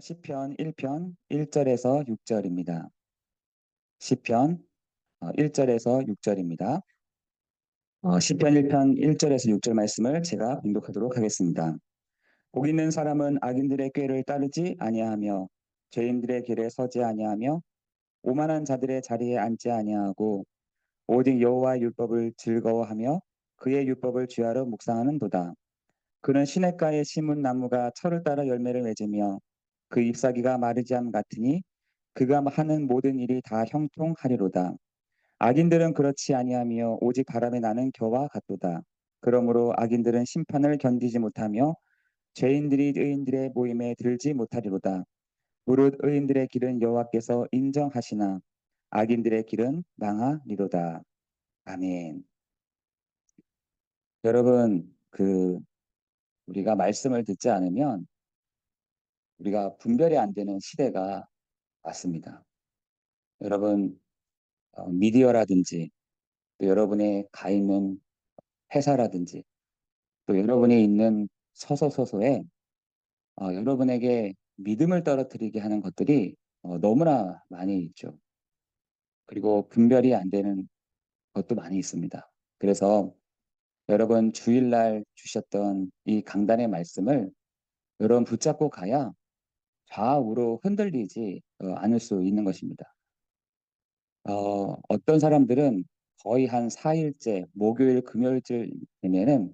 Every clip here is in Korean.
시편 1편 1절에서 6절입니다. 시편 1절에서 6절입니다. 시편 1편 1절에서 6절 말씀을 제가 봉독하도록 하겠습니다. 복 있는 사람은 악인들의 꾀를 따르지 아니하며 죄인들의 길에 서지 아니하며 오만한 자들의 자리에 앉지 아니하고 오직 여호와의 율법을 즐거워하며 그의 율법을 주야로 묵상하는도다. 그는 시냇가에 심은 나무가 철을 따라 열매를 맺으며 그 잎사귀가 마르지 않음 같으니 그가 하는 모든 일이 다 형통하리로다. 악인들은 그렇지 아니하며 오직 바람에 나는 겨와 같도다. 그러므로 악인들은 심판을 견디지 못하며 죄인들이 의인들의 모임에 들지 못하리로다. 무릇 의인들의 길은 여호와께서 인정하시나 악인들의 길은 망하리로다. 아멘. 여러분, 우리가 말씀을 듣지 않으면 우리가 분별이 안 되는 시대가 왔습니다. 여러분, 미디어라든지 또 여러분의 가 있는 회사라든지 또 여러분이 있는 서소서소에 여러분에게 믿음을 떨어뜨리게 하는 것들이 너무나 많이 있죠. 그리고 분별이 안 되는 것도 많이 있습니다. 그래서 여러분 주일날 주셨던 이 강단의 말씀을 여러분 붙잡고 가야 좌우로 흔들리지 않을 수 있는 것입니다. 어떤 사람들은 거의 한 4일째, 목요일, 금요일쯤 되면은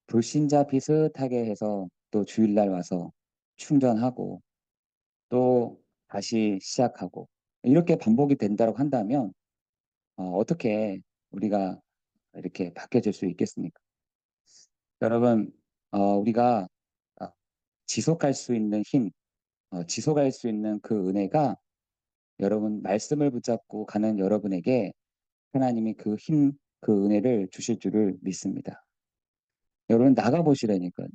불신자 비슷하게 해서 또 주일날 와서 충전하고 또 다시 시작하고 이렇게 반복이 된다고 한다면 어떻게 우리가 이렇게 바뀌어질 수 있겠습니까? 여러분, 우리가 어, 지속할 수 있는 힘, 지속할 수 있는 그 은혜가 여러분 말씀을 붙잡고 가는 여러분에게 하나님이 그 힘, 그 은혜를 주실 줄을 믿습니다. 여러분 나가보시라니까요.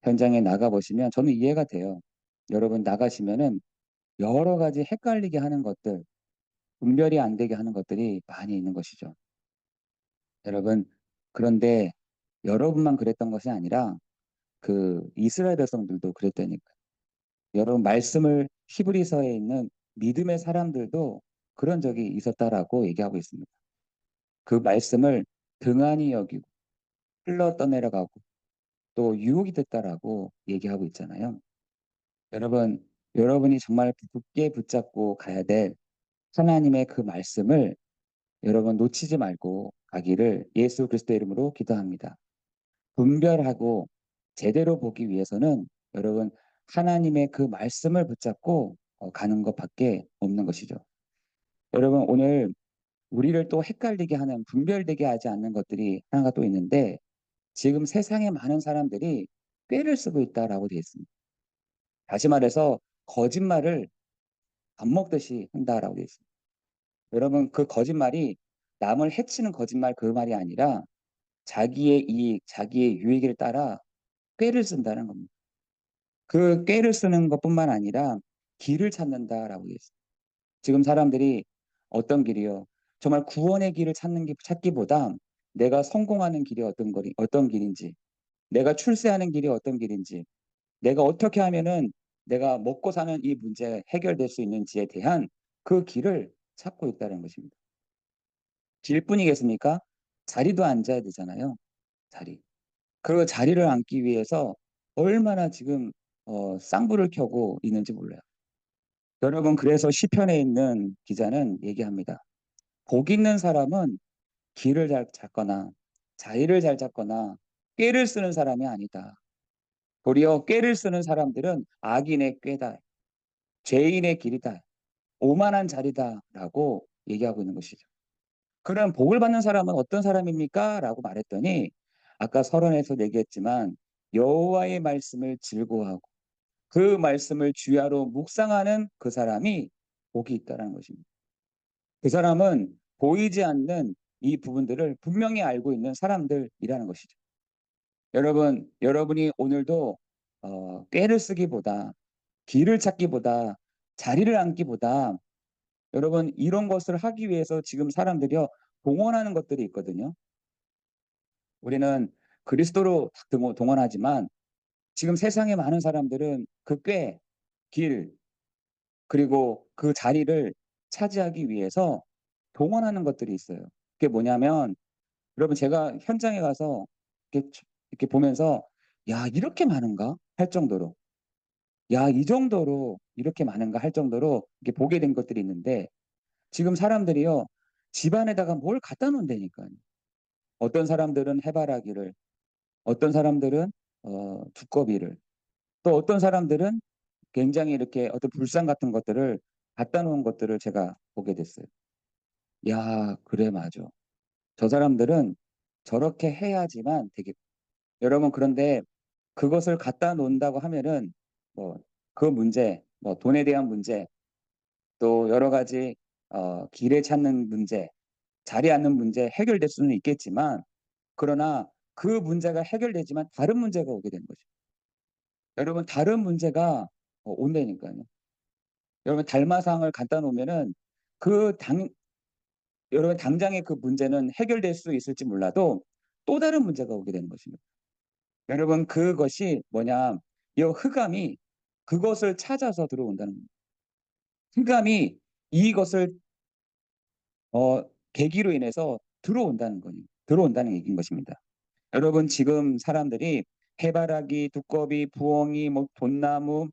현장에 나가보시면 저는 이해가 돼요. 여러분 나가시면은 여러 가지 헷갈리게 하는 것들, 분별이 안 되게 하는 것들이 많이 있는 것이죠. 여러분, 그런데 여러분만 그랬던 것이 아니라 그 이스라엘 백성들도 그랬다니까요. 여러분 말씀을 히브리서에 있는 믿음의 사람들도 그런 적이 있었다라고 얘기하고 있습니다. 그 말씀을 등한히 여기고 흘러 떠내려가고 또 유혹이 됐다라고 얘기하고 있잖아요. 여러분, 여러분이 정말 굳게 붙잡고 가야 될 하나님의 그 말씀을 여러분 놓치지 말고 가기를 예수 그리스도의 이름으로 기도합니다. 분별하고 제대로 보기 위해서는 여러분 하나님의 그 말씀을 붙잡고 가는 것밖에 없는 것이죠. 여러분 오늘 우리를 또 헷갈리게 하는 분별되게 하지 않는 것들이 하나가 또 있는데 지금 세상에 많은 사람들이 꾀를 쓰고 있다라고 되어 있습니다. 다시 말해서 거짓말을 밥 먹듯이 한다라고 되어 있습니다. 여러분 그 거짓말이 남을 해치는 거짓말 그 말이 아니라 자기의 이익, 자기의 유익을 따라 꾀를 쓴다는 겁니다. 그 꾀를 쓰는 것뿐만 아니라 길을 찾는다라고 되어 있습니다. 지금 사람들이 어떤 길이요? 정말 구원의 길을 찾기보다 내가 성공하는 길이 어떤 길인지, 내가 출세하는 길이 어떤 길인지, 내가 어떻게 하면은 내가 먹고 사는 이 문제 해결될 수 있는지에 대한 그 길을 찾고 있다는 것입니다. 길뿐이겠습니까? 자리도 앉아야 되잖아요. 자리. 그 자리를 앉기 위해서 얼마나 지금 쌍불을 켜고 있는지 몰라요. 여러분 그래서 시편에 있는 기자는 얘기합니다. 복 있는 사람은 길을 잘 찾거나 자리를 잘 찾거나 꾀를 쓰는 사람이 아니다. 도리어 꾀를 쓰는 사람들은 악인의 꾀다. 죄인의 길이다. 오만한 자리다라고 얘기하고 있는 것이죠. 그럼 복을 받는 사람은 어떤 사람입니까? 라고 말했더니 아까 서론에서 얘기했지만 여호와의 말씀을 즐거워하고 그 말씀을 주야로 묵상하는 그 사람이 복이 있다는 것입니다. 그 사람은 보이지 않는 이 부분들을 분명히 알고 있는 사람들이라는 것이죠. 여러분, 여러분이 오늘도 꾀를 쓰기보다 길을 찾기보다 자리를 앉기보다 여러분 이런 것을 하기 위해서 지금 사람들이요 동원하는 것들이 있거든요. 우리는 그리스도로 동원하지만 지금 세상에 많은 사람들은 그 꾀, 길, 그리고 그 자리를 차지하기 위해서 동원하는 것들이 있어요. 그게 뭐냐면 여러분 제가 현장에 가서 이렇게 보면서 '야 이렇게 많은가?' 할 정도로 '야 이 정도로 이렇게 많은가?' 할 정도로 이렇게 보게 된 것들이 있는데 지금 사람들이요. 집안에다가 뭘 갖다 놓는다니까요. 어떤 사람들은 해바라기를, 어떤 사람들은 두꺼비를, 또 어떤 사람들은 굉장히 이렇게 어떤 불상 같은 것들을 갖다 놓은 것들을 제가 보게 됐어요. '야 그래 맞아. 저 사람들은 저렇게 해야지만 되겠' 여러분 그런데 그것을 갖다 놓는다고 하면은 뭐 그 문제, 뭐 돈에 대한 문제, 또 여러 가지 길을 찾는 문제, 자리 앉는 문제 해결될 수는 있겠지만 그러나 그 문제가 해결되지만 다른 문제가 오게 되는 거죠. 여러분 다른 문제가 온다니까요. 여러분 달마상을 갖다 놓으면은 그 당 여러분 당장의 그 문제는 해결될 수 있을지 몰라도 또 다른 문제가 오게 되는 것입니다. 여러분 그것이 뭐냐 이 흑암이 그것을 찾아서 들어온다는 겁니다. 흑암이 이것을 계기로 인해서 들어온다는 얘기인 것입니다. 여러분 지금 사람들이 해바라기, 두꺼비, 부엉이, 뭐 돈나무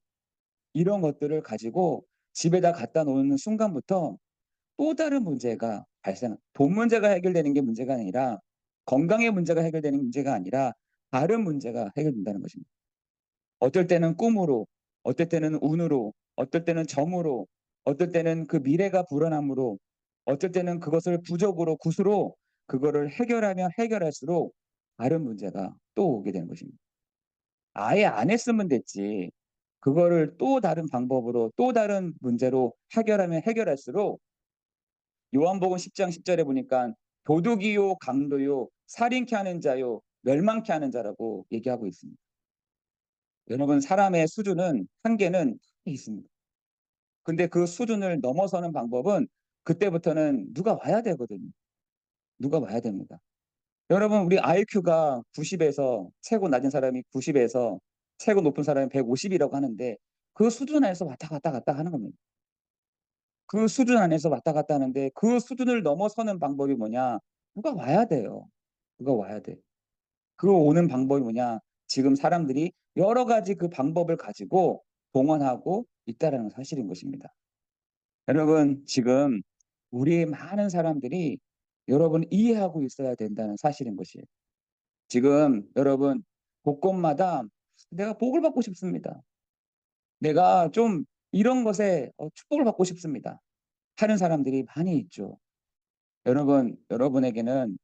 이런 것들을 가지고 집에다 갖다 놓는 순간부터 또 다른 문제가 돈 문제가 해결되는 게 문제가 아니라 건강의 문제가 해결되는 문제가 아니라 다른 문제가 해결된다는 것입니다. 어떨 때는 꿈으로, 어떨 때는 운으로, 어떨 때는 정으로, 어떨 때는 그 미래가 불안함으로, 어떨 때는 그것을 부족으로, 굿으로 그거를 해결하면 해결할수록 다른 문제가 또 오게 되는 것입니다. 아예 안 했으면 됐지. 그거를 또 다른 방법으로 또 다른 문제로 해결하면 해결할수록 요한복음 10장 10절에 보니까 도둑이요 강도요 살인케 하는 자요 멸망케 하는 자라고 얘기하고 있습니다. 여러분 사람의 수준은 한계는 있습니다. 근데 그 수준을 넘어서는 방법은 그때부터는 누가 와야 되거든요. 누가 와야 됩니다. 여러분 우리 IQ가 90에서 최고 낮은 사람이 90에서 최고 높은 사람이 150이라고 하는데 그 수준 안에서 왔다 갔다 갔다 하는 겁니다. 그 수준 안에서 왔다 갔다 하는데 그 수준을 넘어서는 방법이 뭐냐? 누가 와야 돼요. 누가 와야 돼. 그 오는 방법이 뭐냐? 지금 사람들이 여러 가지 그 방법을 가지고 동원하고 있다라는 사실인 것입니다. 여러분 지금 우리 많은 사람들이 여러분 이해하고 있어야 된다는 사실인 것이에요. 지금 여러분 곳곳마다 '내가 복을 받고 싶습니다. 내가 좀 이런 것에 축복을 받고 싶습니다.' 하는 사람들이 많이 있죠. 여러분, 여러분에게는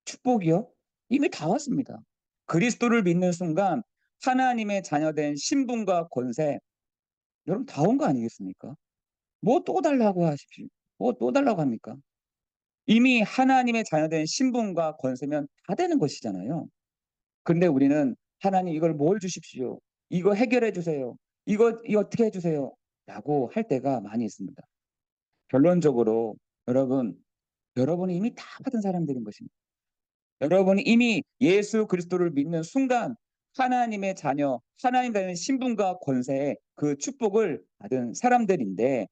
축복이요? 이미 다 왔습니다. 그리스도를 믿는 순간 하나님의 자녀된 신분과 권세 여러분 다 온 거 아니겠습니까? 뭐 또 달라고 하십시오. 뭐 또 달라고 합니까? 이미 하나님의 자녀된 신분과 권세면 다 되는 것이잖아요. 근데 우리는 "하나님 이걸 뭘 주십시오. 이거 해결해 주세요. 이거 어떻게 해 주세요." 라고 할 때가 많이 있습니다. 결론적으로 여러분, 여러분이 이미 다 받은 사람들인 것입니다. 여러분이 이미 예수 그리스도를 믿는 순간 하나님의 자녀, 하나님 의 신분과 권세의 그 축복을 받은 사람들인데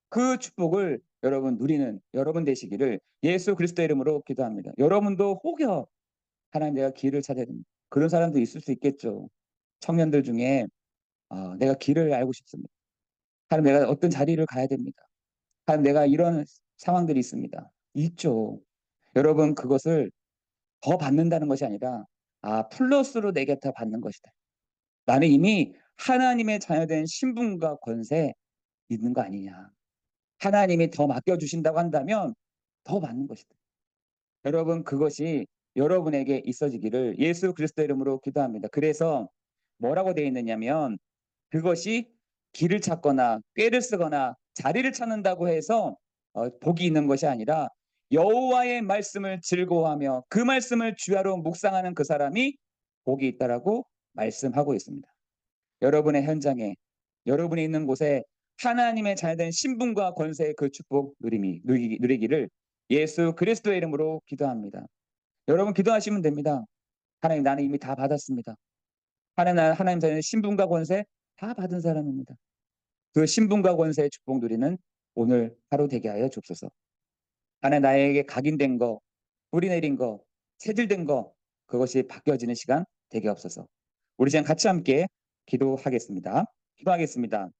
그 축복을 여러분 누리는 여러분 되시기를 예수 그리스도의 이름으로 기도합니다. 여러분도 혹여 하나님 내가 길을 찾아야 됩니다. 그런 사람도 있을 수 있겠죠. 청년들 중에 내가 길을 알고 싶습니다. 하나님 내가 어떤 자리를 가야 됩니다. 하나님 내가 이런 상황들이 있습니다. 있죠. 여러분 그것을 더 받는다는 것이 아니라 플러스로 내게 더 받는 것이다. 나는 이미 하나님의 자녀된 신분과 권세 있는 거 아니냐. 하나님이 더 맡겨 주신다고 한다면 더 받는 것이다. 여러분 그것이 여러분에게 있어지기를 예수 그리스도의 이름으로 기도합니다. 그래서 뭐라고 되어 있느냐면 그것이 길을 찾거나 꾀를 쓰거나 자리를 찾는다고 해서 복이 있는 것이 아니라 여호와의 말씀을 즐거워하며 그 말씀을 주야로 묵상하는 그 사람이 복이 있다라고 말씀하고 있습니다. 여러분의 현장에 여러분이 있는 곳에 하나님의 자녀된 신분과 권세의 그 축복 누리기를 예수 그리스도의 이름으로 기도합니다. 여러분 기도하시면 됩니다. 하나님 나는 이미 다 받았습니다. 하나님 자녀의 신분과 권세 다 받은 사람입니다. 그 신분과 권세의 축복 누리는 오늘 하루 되게 하여 주옵소서. 안에 나에게 각인된 거, 뿌리 내린 거, 체질된 거, 그것이 바뀌어지는 시간 되게 없어서. 우리 지금 같이 함께 기도하겠습니다. 기도하겠습니다.